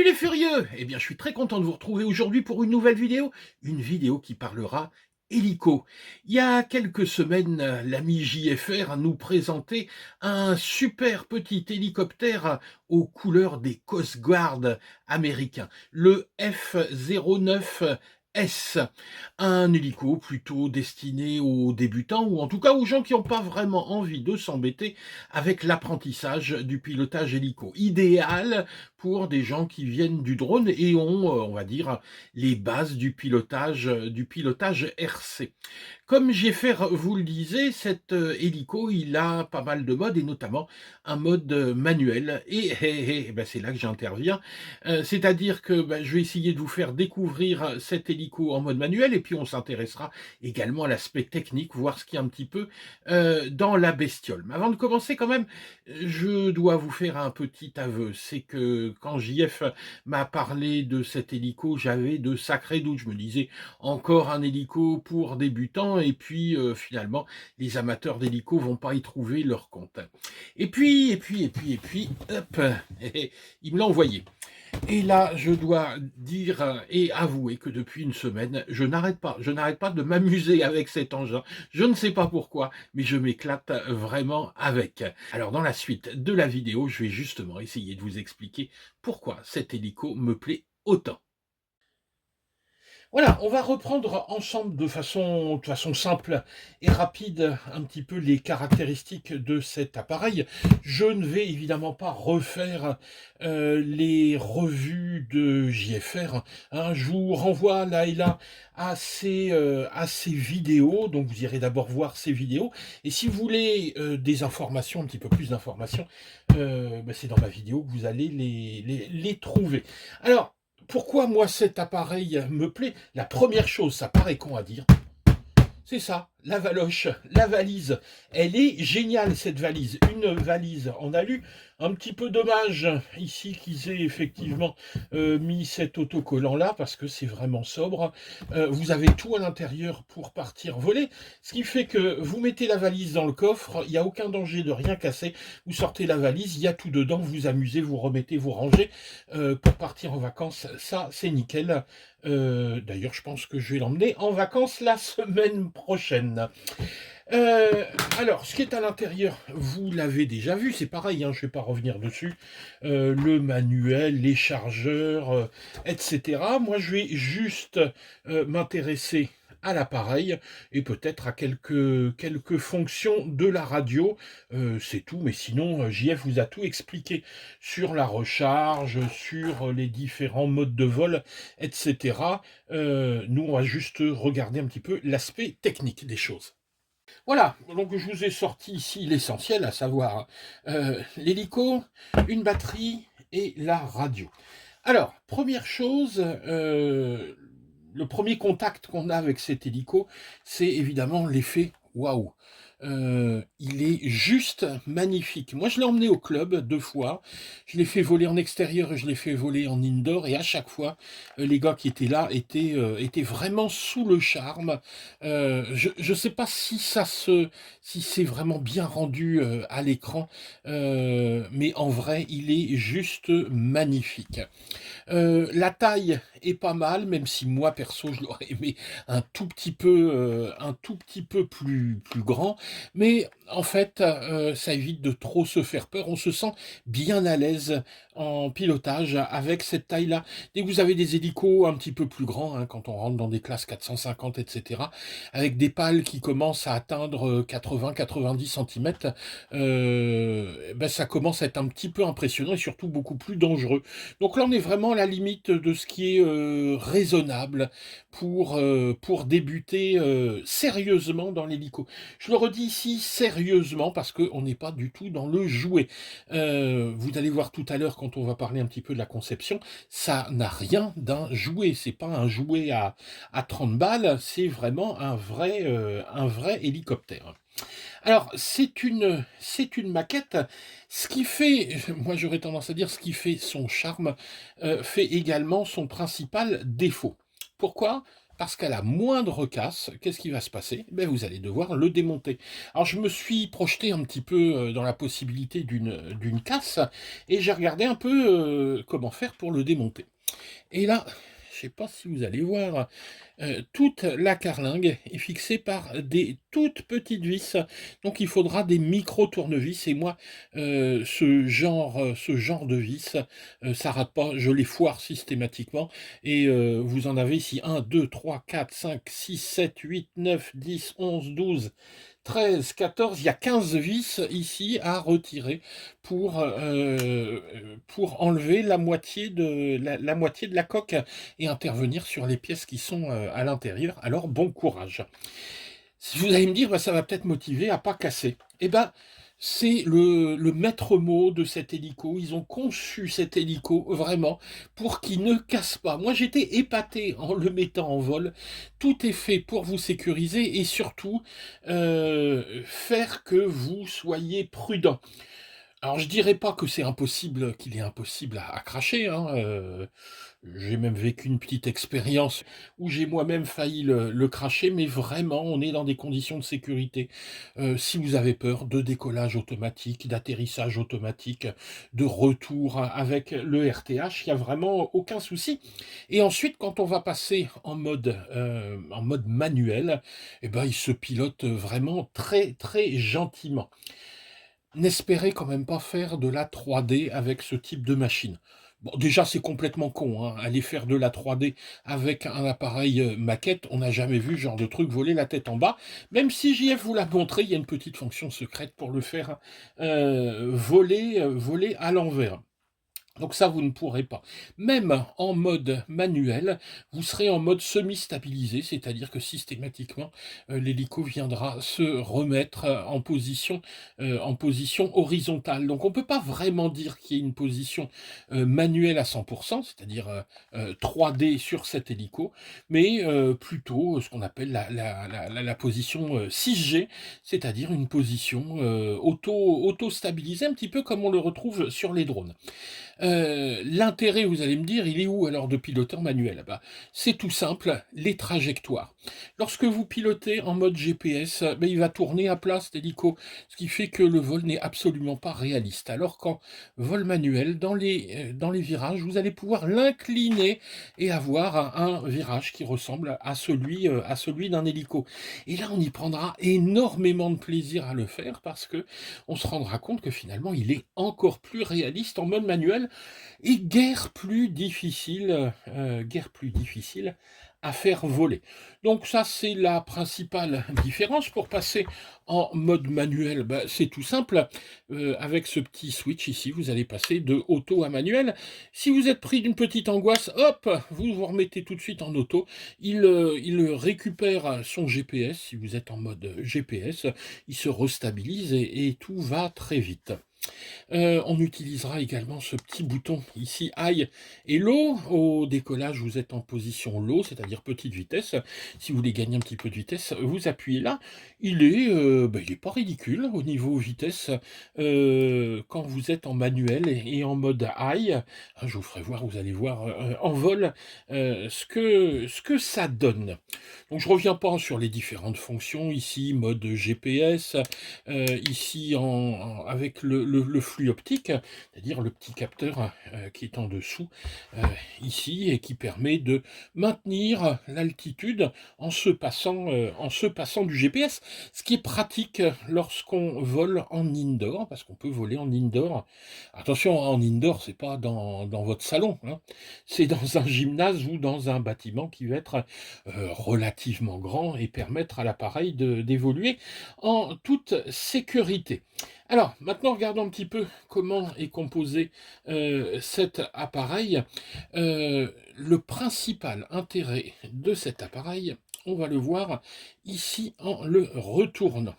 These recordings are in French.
les furieux! Eh bien, je suis très content de vous retrouver aujourd'hui pour une vidéo qui parlera hélico. Il y a quelques semaines, l'ami JFR nous présentait un super petit hélicoptère aux couleurs des Coast Guard américains, le F-09S, un hélico plutôt destiné aux débutants ou en tout cas aux gens qui n'ont pas vraiment envie de s'embêter avec l'apprentissage du pilotage hélico. Idéal pour des gens qui viennent du drone et ont, on va dire, les bases du pilotage RC. Comme JFR vous le disait, cet hélico, il a pas mal de modes et notamment un mode manuel. Et c'est là que j'interviens. C'est-à-dire que je vais essayer de vous faire découvrir cet hélico en mode manuel et puis on s'intéressera également à l'aspect technique, voir ce qu'il y a un petit peu dans la bestiole. Mais avant de commencer quand même, je dois vous faire un petit aveu. C'est que quand JF m'a parlé de cet hélico, j'avais de sacrés doutes. Je me disais, encore un hélico pour débutants, et puis finalement, les amateurs d'hélico vont pas y trouver leur compte. Et puis, hop, il me l'a envoyé. Et là, je dois dire et avouer que depuis une semaine, je n'arrête pas de m'amuser avec cet engin. Je ne sais pas pourquoi, mais je m'éclate vraiment avec. Alors, dans la suite de la vidéo, je vais justement essayer de vous expliquer pourquoi cet hélico me plaît autant. Voilà, on va reprendre ensemble de façon simple et rapide un petit peu les caractéristiques de cet appareil. Je ne vais évidemment pas refaire les revues de JFR, hein. Je vous renvoie là et là à ces vidéos, donc vous irez d'abord voir ces vidéos. Et si vous voulez des informations, un petit peu plus d'informations, c'est dans ma vidéo que vous allez les trouver. Alors, pourquoi moi cet appareil me plaît? La première chose, ça paraît con à dire, c'est ça, la valoche, la valise. Elle est géniale cette valise, une valise en alu. Un petit peu dommage ici qu'ils aient effectivement mis cet autocollant là parce que c'est vraiment sobre. Vous avez tout à l'intérieur pour partir voler, ce qui fait que vous mettez la valise dans le coffre, il n'y a aucun danger de rien casser. Vous sortez la valise, il y a tout dedans, vous vous amusez, vous remettez, vous rangez pour partir en vacances. Ça, c'est nickel. D'ailleurs, je pense que je vais l'emmener en vacances la semaine prochaine. Alors, ce qui est à l'intérieur, vous l'avez déjà vu, c'est pareil, hein, je ne vais pas revenir dessus. Le manuel, les chargeurs, etc. Moi, je vais juste m'intéresser à l'appareil et peut-être à quelques fonctions de la radio. C'est tout, mais sinon, JF vous a tout expliqué sur la recharge, sur les différents modes de vol, etc. Nous, on va juste regarder un petit peu l'aspect technique des choses. Voilà, donc je vous ai sorti ici l'essentiel, à savoir l'hélico, une batterie et la radio. Alors, première chose, le premier contact qu'on a avec cet hélico, c'est évidemment l'effet waouh. Il est juste magnifique. Moi, je l'ai emmené au club 2 fois. Je l'ai fait voler en extérieur et je l'ai fait voler en indoor. Et à chaque fois, les gars qui étaient là étaient vraiment sous le charme. Je ne sais pas si c'est vraiment bien rendu à l'écran, mais en vrai, il est juste magnifique. La taille est pas mal, même si moi perso je l'aurais aimé un tout petit peu plus grand, mais en fait ça évite de trop se faire peur. On se sent bien à l'aise en pilotage avec cette taille-là. Dès que vous avez des hélicos un petit peu plus grands, hein, quand on rentre dans des classes 450, etc., avec des pales qui commencent à atteindre 80-90 cm, ça commence à être un petit peu impressionnant et surtout beaucoup plus dangereux. Donc là, on est vraiment à la limite de ce qui est raisonnable pour débuter sérieusement dans l'hélico. Je le redis ici, sérieusement, parce qu'on n'est pas du tout dans le jouet. Vous allez voir tout à l'heure, quand on va parler un petit peu de la conception, ça n'a rien d'un jouet. C'est pas un jouet à 30 balles, c'est vraiment un vrai hélicoptère. Alors, c'est une maquette. Ce qui fait, moi j'aurais tendance à dire, ce qui fait son charme, fait également son principal défaut. Pourquoi? parce qu'à la moindre casse, qu'est-ce qui va se passer? Ben, vous allez devoir le démonter. Alors je me suis projeté un petit peu, dans la possibilité d'une casse et j'ai regardé un peu, comment faire pour le démonter. Et là, je sais pas si vous allez voir, toute la carlingue est fixée par des toutes petites vis, donc il faudra des micro tournevis et moi, ce genre de vis, ça rate pas, je les foire systématiquement et vous en avez ici 1, 2, 3, 4, 5, 6, 7, 8, 9, 10, 11, 12, 13, 14, il y a 15 vis ici à retirer pour enlever la moitié de la coque et intervenir sur les pièces qui sont à l'intérieur. Alors bon courage. Si vous allez me dire, bah, ça va peut-être motiver à pas casser. Eh ben, c'est le maître mot de cet hélico. Ils ont conçu cet hélico vraiment pour qu'il ne casse pas. Moi, j'étais épaté en le mettant en vol. Tout est fait pour vous sécuriser et surtout faire que vous soyez prudent. Alors je dirais pas que c'est impossible, qu'il est impossible à cracher, hein, j'ai même vécu une petite expérience où j'ai moi-même failli le cracher, mais vraiment on est dans des conditions de sécurité. Si vous avez peur de décollage automatique, d'atterrissage automatique, de retour avec le RTH, il y a vraiment aucun souci. Et ensuite quand on va passer en mode manuel, et ben il se pilote vraiment très, très gentiment. N'espérez quand même pas faire de la 3D avec ce type de machine. Bon, déjà, c'est complètement con, hein. Aller faire de la 3D avec un appareil maquette, on n'a jamais vu ce genre de truc voler la tête en bas. Même si JF vous l'a montré, il y a une petite fonction secrète pour le faire voler à l'envers. Donc ça, vous ne pourrez pas. Même en mode manuel, vous serez en mode semi-stabilisé, c'est-à-dire que systématiquement, l'hélico viendra se remettre en position horizontale. Donc on ne peut pas vraiment dire qu'il y ait une position manuelle à 100%, c'est-à-dire 3D sur cet hélico, mais plutôt ce qu'on appelle la position 6G, c'est-à-dire une position auto-stabilisée, un petit peu comme on le retrouve sur les drones. L'intérêt, vous allez me dire, il est où alors de piloter en manuel? Bah, c'est tout simple, les trajectoires. Lorsque vous pilotez en mode GPS, ben, il va tourner à plat cet hélico, ce qui fait que le vol n'est absolument pas réaliste. Alors qu'en vol manuel, dans les virages, vous allez pouvoir l'incliner et avoir un virage qui ressemble à celui d'un hélico. Et là, on y prendra énormément de plaisir à le faire parce que on se rendra compte que finalement, il est encore plus réaliste en mode manuel et guère plus difficile à faire voler. Donc ça, c'est la principale différence. Pour passer en mode manuel, bah, c'est tout simple. Avec ce petit switch ici, vous allez passer de auto à manuel. Si vous êtes pris d'une petite angoisse, hop, vous vous remettez tout de suite en auto. Il récupère son GPS. Si vous êtes en mode GPS, il se restabilise et tout va très vite. On utilisera également ce petit bouton ici high et low. Au décollage, vous êtes en position low, c'est-à-dire petite vitesse. Si vous voulez gagner un petit peu de vitesse, vous appuyez là. Il est pas ridicule au niveau vitesse quand vous êtes en manuel et en mode high. Je vous ferai voir, vous allez voir en vol ce que ça donne. Donc je reviens pas sur les différentes fonctions ici, mode GPS, ici avec le flux optique, c'est-à-dire le petit capteur qui est en dessous ici et qui permet de maintenir l'altitude en se passant du GPS, ce qui est pratique lorsqu'on vole en indoor, parce qu'on peut voler en indoor. Attention, en indoor, c'est pas dans votre salon, hein. C'est dans un gymnase ou dans un bâtiment qui va être relativement grand et permettre à l'appareil d'évoluer en toute sécurité. Alors, maintenant, regardons un petit peu comment est composé cet appareil. Le principal intérêt de cet appareil, on va le voir ici en le retournant.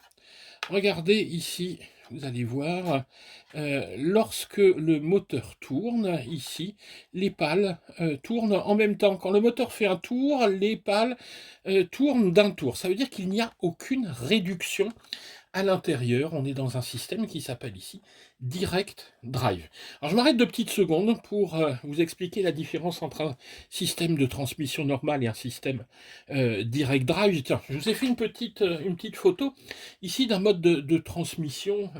Regardez ici, vous allez voir, lorsque le moteur tourne, ici, les pales tournent en même temps. Quand le moteur fait un tour, les pales tournent d'un tour. Ça veut dire qu'il n'y a aucune réduction à l'intérieur, on est dans un système qui s'appelle ici Direct Drive. Alors je m'arrête 2 petites secondes pour, vous expliquer la différence entre un système de transmission normal et un système, Direct Drive. Tiens, je vous ai fait une petite photo ici d'un mode de transmission,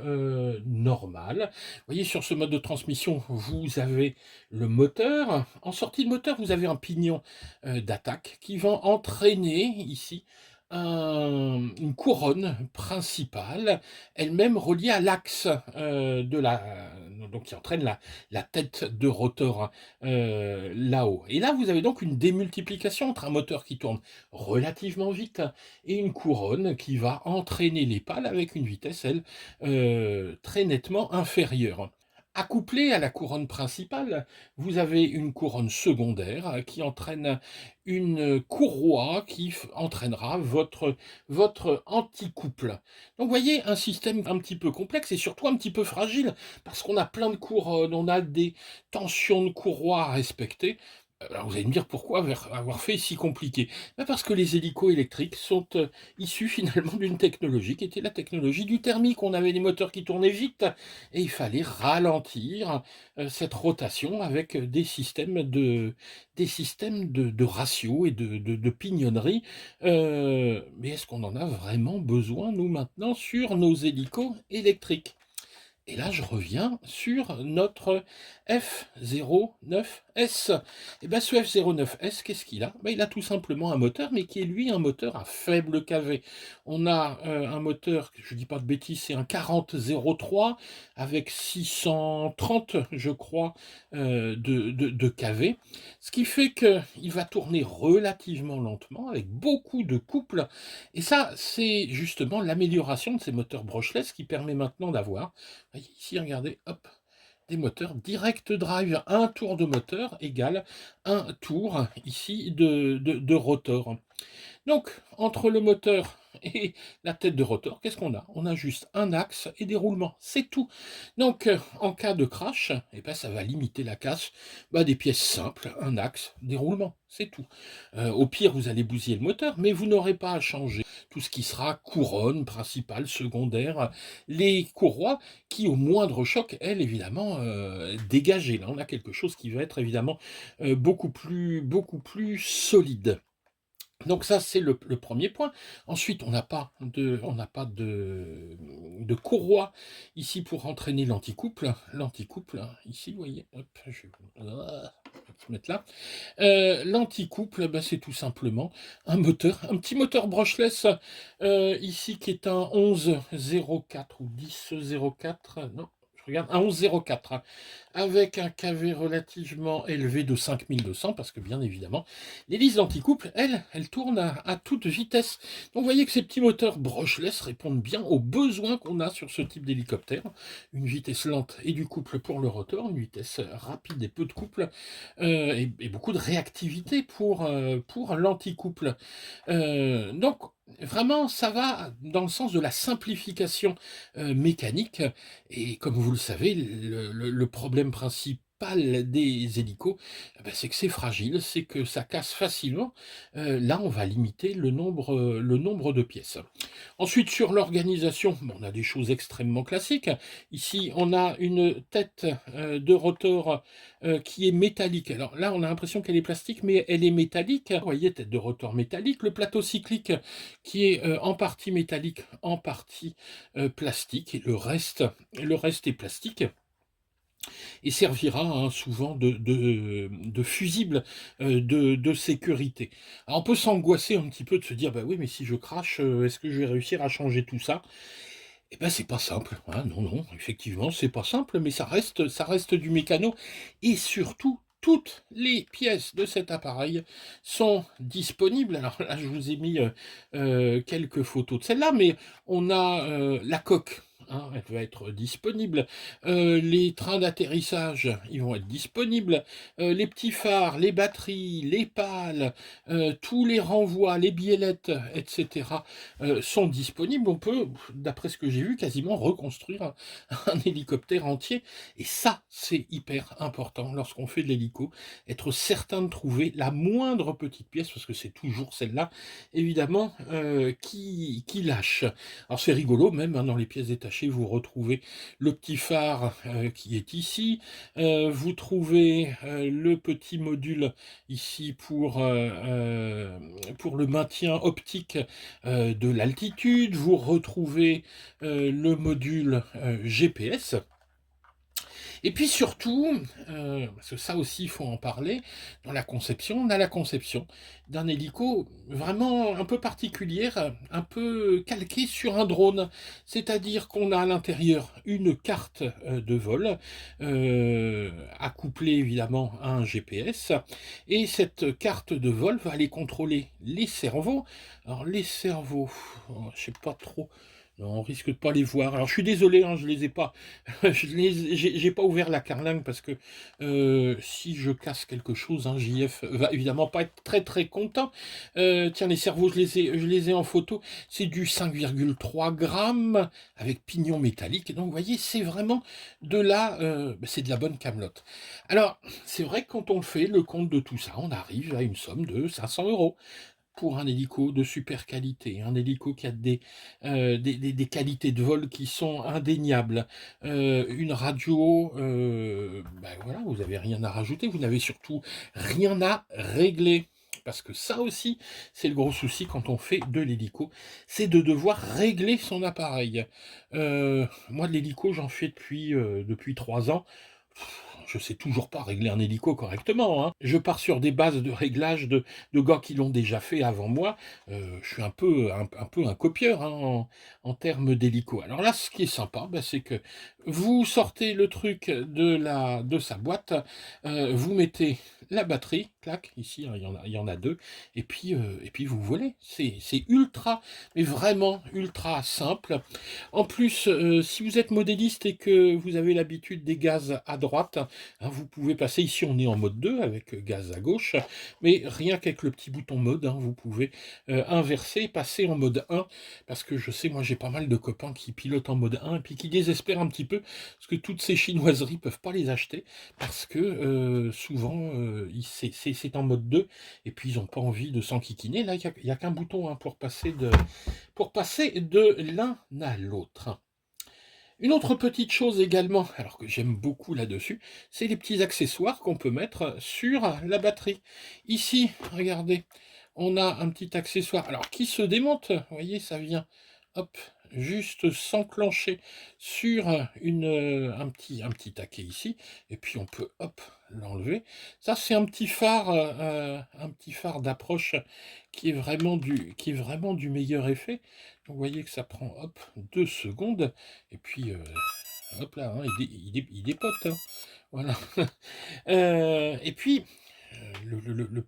normal. Vous voyez, sur ce mode de transmission, vous avez le moteur. En sortie de moteur, vous avez un pignon, d'attaque qui va entraîner ici une couronne principale, elle-même reliée à l'axe de la donc qui entraîne la tête de rotor là-haut. Et là, vous avez donc une démultiplication entre un moteur qui tourne relativement vite et une couronne qui va entraîner les pales avec une vitesse, elle, très nettement inférieure. Accouplée à la couronne principale, vous avez une couronne secondaire qui entraîne une courroie qui entraînera votre anticouple. Donc vous voyez, un système un petit peu complexe et surtout un petit peu fragile, parce qu'on a plein de couronnes, on a des tensions de courroie à respecter. Alors vous allez me dire pourquoi avoir fait si compliqué? Ben parce que les hélicos électriques sont issus finalement d'une technologie qui était la technologie du thermique. On avait des moteurs qui tournaient vite et il fallait ralentir cette rotation avec des systèmes de ratio et de pignonnerie. Mais est-ce qu'on en a vraiment besoin, nous, maintenant, sur nos hélicos électriques? Et là, je reviens sur notre F09S. Et bien, ce F09S, qu'est-ce qu'il a? Ben, il a tout simplement un moteur, mais qui est lui un moteur à faible kV. On a un moteur, je ne dis pas de bêtises, c'est un 4003 avec 630, je crois, de kV. Ce qui fait qu'il va tourner relativement lentement, avec beaucoup de couples. Et ça, c'est justement l'amélioration de ces moteurs brushless qui permet maintenant d'avoir, ici, regardez, hop, des moteurs direct drive. Un tour de moteur égale un tour ici de rotor. Donc, entre le moteur et la tête de rotor, qu'est-ce qu'on a? On a juste un axe et des roulements, c'est tout. Donc, en cas de crash, eh ben, ça va limiter la casse des pièces simples, un axe, des roulements, c'est tout. Au pire, vous allez bousiller le moteur, mais vous n'aurez pas à changer tout ce qui sera couronne, principale, secondaire, les courroies qui, au moindre choc, elles, évidemment, dégagées. Là, on a quelque chose qui va être évidemment beaucoup plus solide. Donc ça, c'est le premier point. Ensuite, on n'a pas de courroie ici pour entraîner l'anticouple. L'anticouple, ici, vous voyez, hop, je vais se mettre là. L'anticouple, c'est tout simplement un moteur, un petit moteur brushless, ici qui est un 1104 ou 1004, non, je regarde, un 1104, avec un kV relativement élevé de 5200, parce que bien évidemment, l'hélice d'anticouple, elle tourne à toute vitesse. Donc vous voyez que ces petits moteurs brushless répondent bien aux besoins qu'on a sur ce type d'hélicoptère. Une vitesse lente et du couple pour le rotor, une vitesse rapide et peu de couple, et beaucoup de réactivité pour l'anticouple. Donc vraiment, ça va dans le sens de la simplification mécanique. Et comme vous le savez, le problème principal des hélicos, c'est que c'est fragile, c'est que ça casse facilement. Là, on va limiter le nombre de pièces. Ensuite, sur l'organisation, on a des choses extrêmement classiques. Ici, on a une tête de rotor qui est métallique. Alors là, on a l'impression qu'elle est plastique, mais elle est métallique. Vous voyez, tête de rotor métallique. Le plateau cyclique qui est en partie métallique, en partie plastique. Et le reste est plastique et servira souvent de fusible de sécurité. Alors on peut s'angoisser un petit peu de se dire, bah oui, mais si je crache, est-ce que je vais réussir à changer tout ça? Eh ben c'est pas simple, hein, non, non, effectivement, c'est pas simple, mais ça reste du mécano, et surtout, toutes les pièces de cet appareil sont disponibles. Alors là, je vous ai mis quelques photos de celle-là, mais on a la coque hein, elle va être disponible. Les trains d'atterrissage, ils vont être disponibles. Les petits phares, les batteries, les pales, tous les renvois, les biellettes, etc., sont disponibles. On peut, d'après ce que j'ai vu, quasiment reconstruire un hélicoptère entier. Et ça, c'est hyper important lorsqu'on fait de l'hélico, être certain de trouver la moindre petite pièce, parce que c'est toujours celle-là, évidemment, qui lâche. Alors c'est rigolo, même hein, dans les pièces détachées, vous retrouvez le petit phare qui est ici, vous trouvez le petit module ici pour le maintien optique de l'altitude, vous retrouvez le module GPS. Et puis surtout, parce que ça aussi il faut en parler, dans la conception, on a la conception d'un hélico vraiment un peu particulière, un peu calquée sur un drone. C'est-à-dire qu'on a à l'intérieur une carte de vol, accouplée évidemment à un GPS, et cette carte de vol va aller contrôler les cerveaux. Alors les cerveaux, je sais pas trop. Non, on risque de pas les voir. Alors je suis désolé, hein, je les ai pas. J'ai pas ouvert la carlingue parce que si je casse quelque chose, hein, JF va évidemment pas être très très content. Tiens, les cerveaux, je les ai en photo. C'est du 5,3 grammes avec pignon métallique. Donc vous voyez, c'est vraiment c'est de la bonne camelote. Alors, c'est vrai que quand on fait le compte de tout ça, on arrive à une somme de 500 € pour un hélico de super qualité, un hélico qui a des qualités de vol qui sont indéniables, une radio, ben voilà, vous n'avez rien à rajouter, vous n'avez surtout rien à régler. Parce que ça aussi, c'est le gros souci quand on fait de l'hélico, c'est de devoir régler son appareil. Moi, de l'hélico, j'en fais depuis 3 ans. Je sais toujours pas régler un hélico correctement, hein. Je pars sur des bases de réglage de gars qui l'ont déjà fait avant moi. Je suis un peu un copieur hein, en termes d'hélico. Alors là, ce qui est sympa, ben, c'est que vous sortez le truc de sa boîte, vous mettez la batterie, clac, ici, hein, il y en a deux, et puis vous volez. C'est ultra, mais vraiment ultra simple. En plus, si vous êtes modéliste et que vous avez l'habitude des gaz à droite, hein, vous pouvez passer, ici on est en mode 2 avec gaz à gauche, mais rien qu'avec le petit bouton mode, hein, vous pouvez inverser, passer en mode 1, parce que je sais, moi j'ai pas mal de copains qui pilotent en mode 1 et puis qui désespèrent un petit peu, parce que toutes ces chinoiseries peuvent pas les acheter, parce que souvent c'est en mode 2, et puis ils n'ont pas envie de s'enquiquiner. Là, il n'y a qu'un bouton hein, pour passer de l'un à l'autre. Une autre petite chose également, alors que j'aime beaucoup là-dessus, c'est les petits accessoires qu'on peut mettre sur la batterie. Ici, regardez, on a un petit accessoire, alors qui se démonte, vous voyez, ça vient, hop, juste s'enclencher sur un petit taquet ici, et puis on peut, hop, l'enlever. Ça, c'est un petit phare d'approche qui est vraiment du meilleur effet. Donc, vous voyez que ça prend, hop, 2 secondes, et puis, hop là, hein, il dépote, hein, voilà. Et puis, le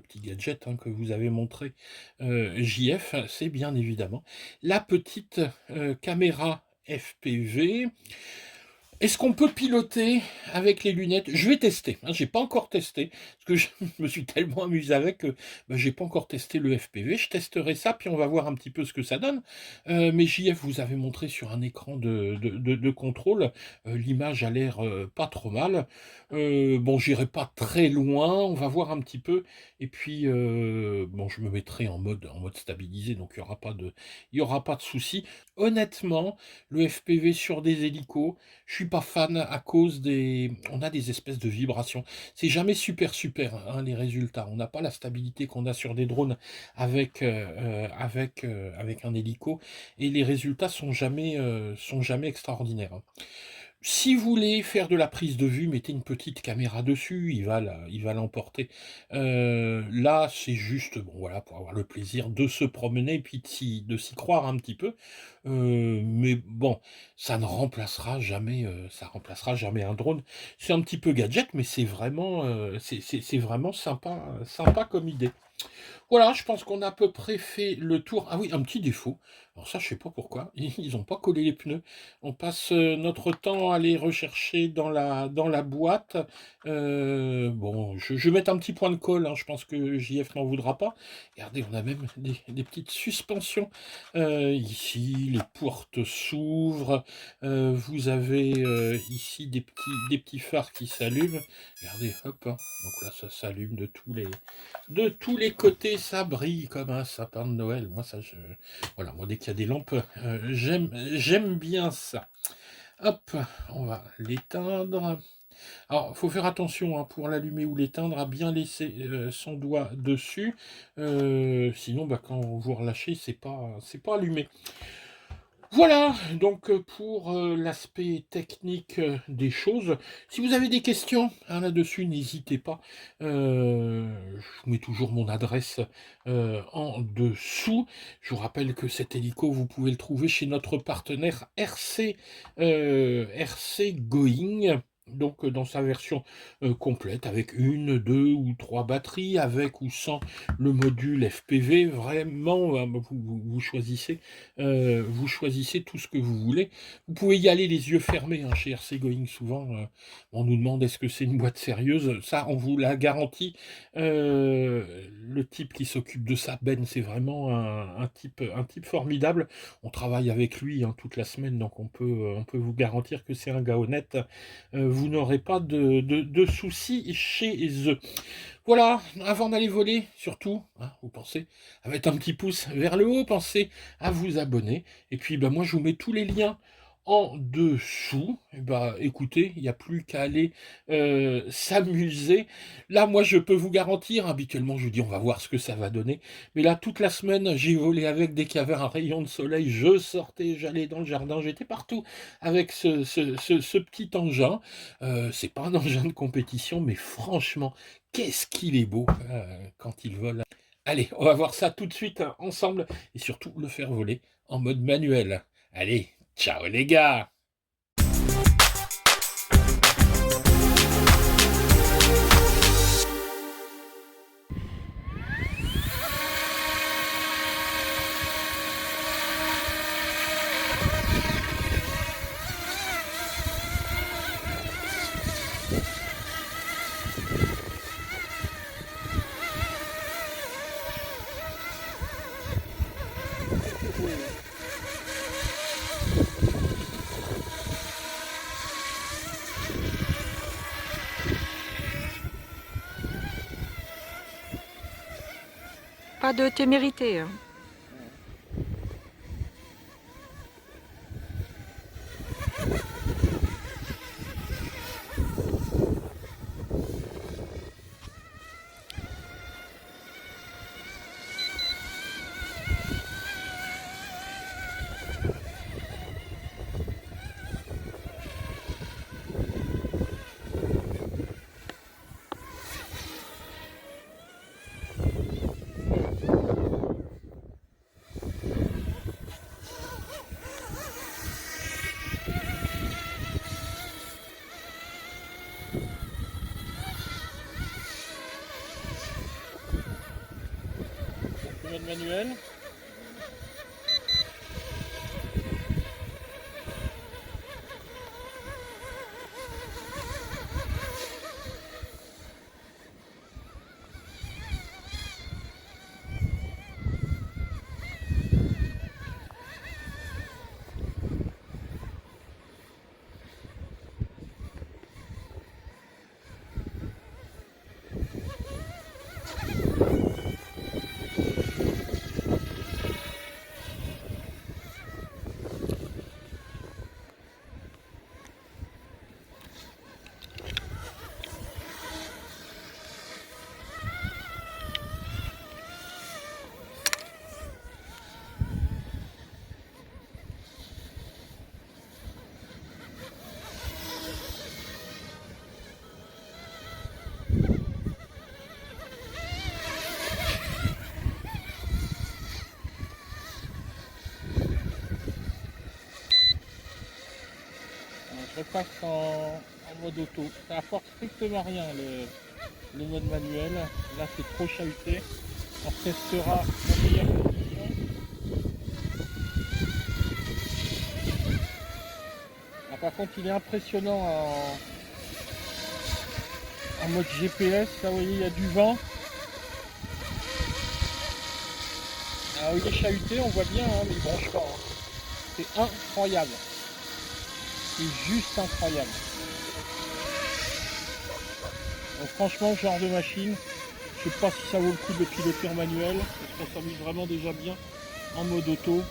petit gadget hein, que vous avez montré, JF, c'est bien évidemment la petite caméra FPV. Est-ce qu'on peut piloter avec les lunettes? Je vais tester, hein, j'ai pas encore testé, parce que je me suis tellement amusé avec que j'ai pas encore testé le FPV. Je testerai ça, puis on va voir un petit peu ce que ça donne. Mais JF vous avez montré sur un écran de contrôle, l'image a l'air pas trop mal. Bon, j'irai pas très loin, on va voir un petit peu, et puis bon, je me mettrai en mode stabilisé, donc il y aura pas de souci. Honnêtement, le FPV sur des hélicos, je suis pas fan à cause on a des espèces de vibrations. C'est jamais super super hein, les résultats. On n'a pas la stabilité qu'on a sur des drones avec un hélico, et les résultats sont jamais extraordinaires, hein. Si vous voulez faire de la prise de vue, mettez une petite caméra dessus, il va l'emporter. Là, c'est juste, bon voilà, pour avoir le plaisir de se promener et puis de s'y croire un petit peu. Mais bon, ça remplacera jamais un drone. C'est un petit peu gadget, mais c'est vraiment sympa, sympa comme idée. Voilà, je pense qu'on a à peu près fait le tour. Ah oui, un petit défaut. Alors ça, je sais pas pourquoi. Ils ont pas collé les pneus. On passe notre temps à les rechercher dans la boîte. Bon, je vais mettre un petit point de colle, hein, je pense que JF n'en voudra pas. Regardez, on a même des petites suspensions. Ici, les portes s'ouvrent. Vous avez ici des petits phares qui s'allument. Regardez, hop, hein. Donc là, ça s'allume de tous les côtés, ça brille comme un sapin de Noël. Moi, ça, voilà, moi, dès qu'il y a des lampes, j'aime bien ça. Hop, on va l'éteindre. Alors, il faut faire attention, hein, pour l'allumer ou l'éteindre, à bien laisser son doigt dessus. Sinon, bah, quand vous relâchez, c'est pas allumé. Voilà, donc pour l'aspect technique des choses. Si vous avez des questions, hein, là-dessus, n'hésitez pas. Je vous mets toujours mon adresse en dessous. Je vous rappelle que cet hélico, vous pouvez le trouver chez notre partenaire RC Going. Donc dans sa version complète, avec une, deux ou trois batteries, avec ou sans le module FPV, vraiment, vous choisissez tout ce que vous voulez. Vous pouvez y aller les yeux fermés, hein, chez RC Going. Souvent, on nous demande est-ce que c'est une boîte sérieuse. Ça, on vous l'a garantit. Le type qui s'occupe de ça, Ben, c'est vraiment un type formidable. On travaille avec lui, hein, toute la semaine, donc on peut vous garantir que c'est un gars honnête. Vous n'aurez pas de soucis chez eux. Voilà, avant d'aller voler, surtout, hein, vous pensez à mettre un petit pouce vers le haut, pensez à vous abonner. Et puis, bah, moi, je vous mets tous les liens en dessous. Et bah, écoutez, il n'y a plus qu'à aller s'amuser. Là, moi, je peux vous garantir, habituellement, je vous dis, on va voir ce que ça va donner. Mais là, toute la semaine, j'ai volé avec, dès qu'il y avait un rayon de soleil, je sortais, j'allais dans le jardin, j'étais partout avec ce petit engin. C'est pas un engin de compétition, mais franchement, qu'est-ce qu'il est beau quand il vole. Allez, on va voir ça tout de suite, hein, ensemble et surtout le faire voler en mode manuel. Allez, ciao les gars! Pas de témérité, hein. Le mode manuel. Je repasse en mode auto. Ça apporte strictement rien le mode manuel. Là, c'est trop chahuté. On testera la meilleure condition. Ah, par contre, il est impressionnant en mode GPS. Là, vous voyez, il y a du vent. Alors, il est chahuté, on voit bien, hein, mais il branche pas. Hein. C'est incroyable. C'est juste incroyable. Donc, franchement, ce genre de machine, je sais pas si ça vaut le coup de le piloter en manuel, parce qu'on s'amuse vraiment déjà bien en mode auto.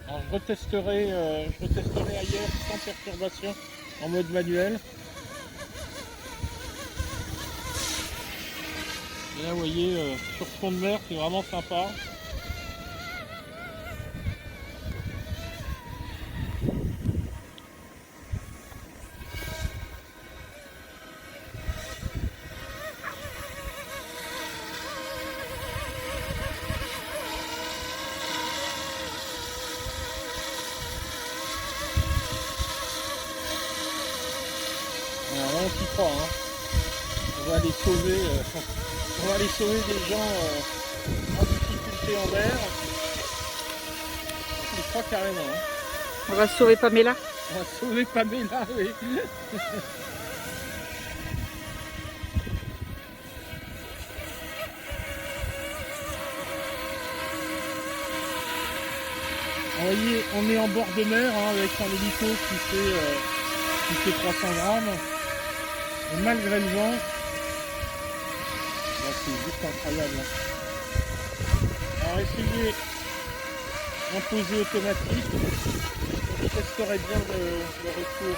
Alors je retesterai ailleurs sans perturbation en mode manuel. Et là vous voyez, sur fond de mer, c'est vraiment sympa. Alors là, on s'y croit, hein. On va aller sauver, des gens en difficulté en mer. On y croit carrément. Hein. On va sauver Pamela. On va sauver Pamela, oui. Vous voyez, on est en bord de mer hein, avec un hélico qui fait 300 grammes. Et malgré le vent, là, c'est juste incroyable. Alors essayez en posée automatique. Je testerai bien le retour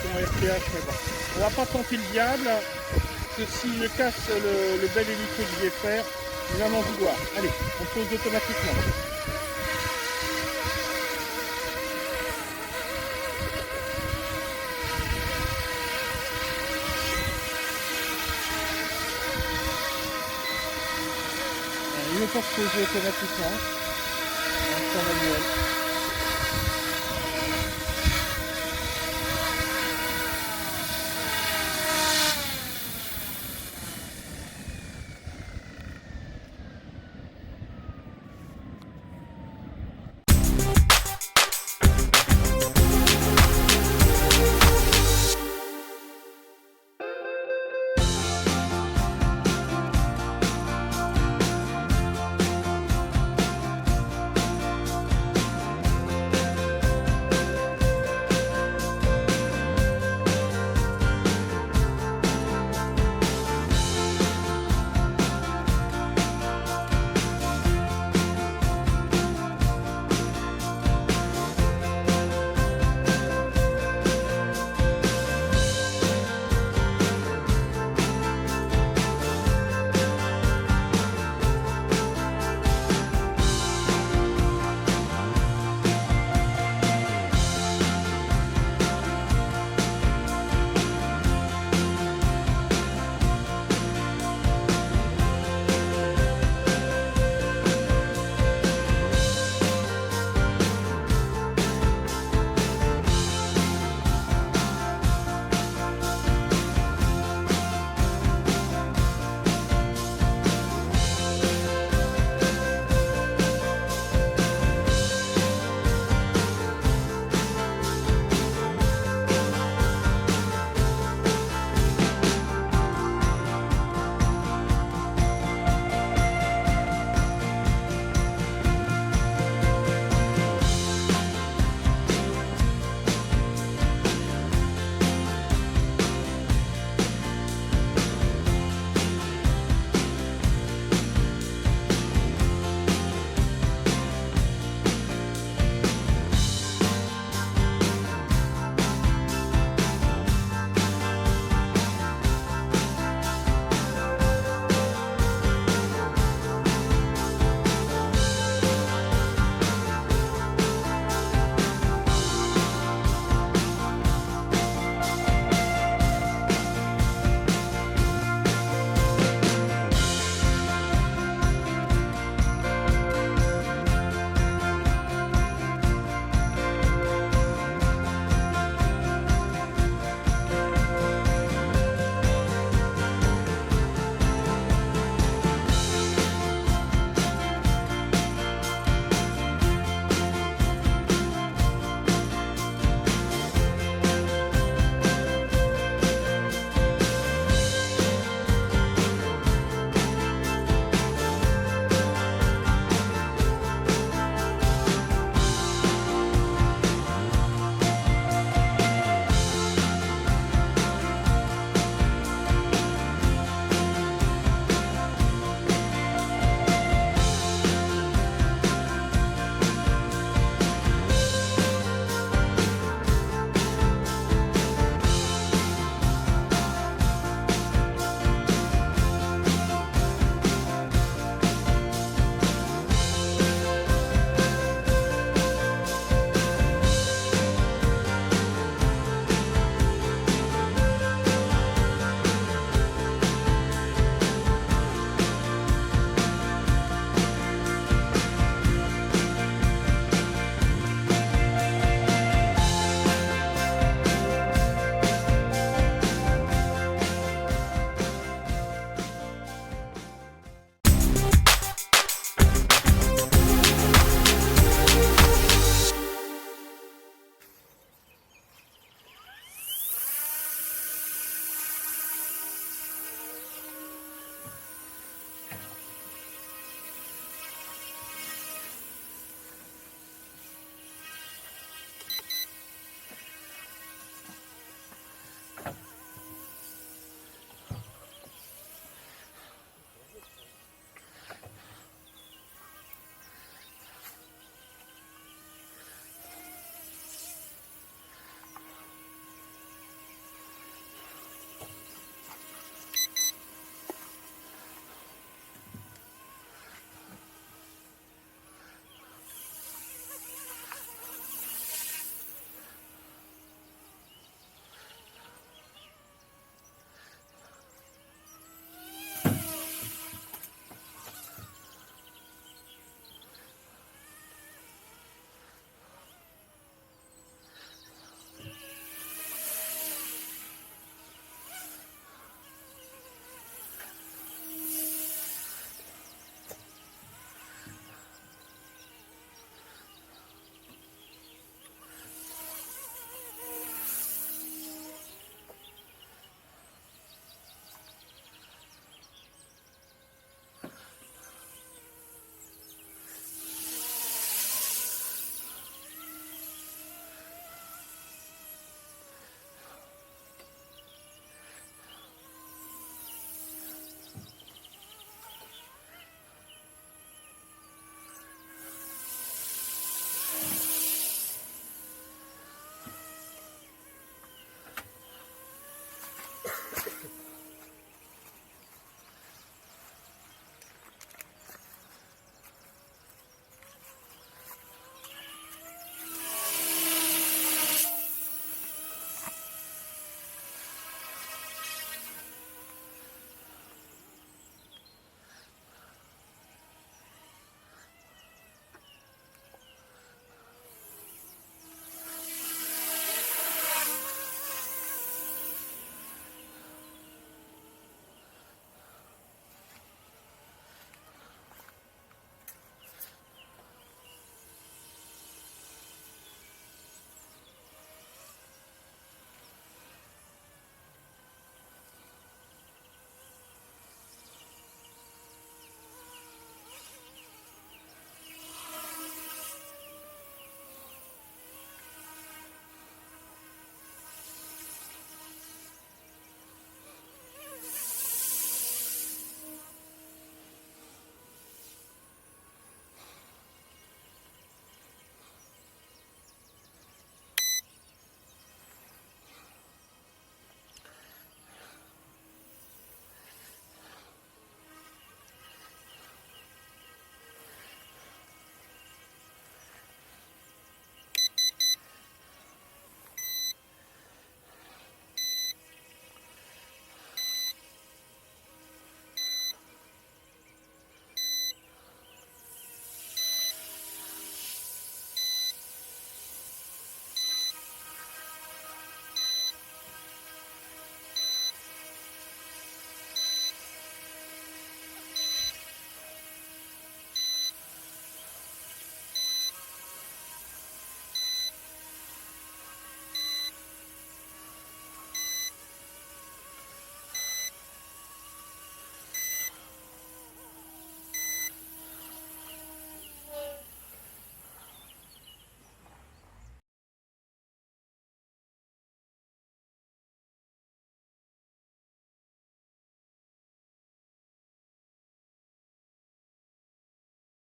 en RTH, mais bon. On va pas tenter le diable, parce que si je casse le bel hélico que je vais faire, il va m'en vouloir. Allez, on pose automatiquement. Il ne peut pas se poser automatiquement. En manuel.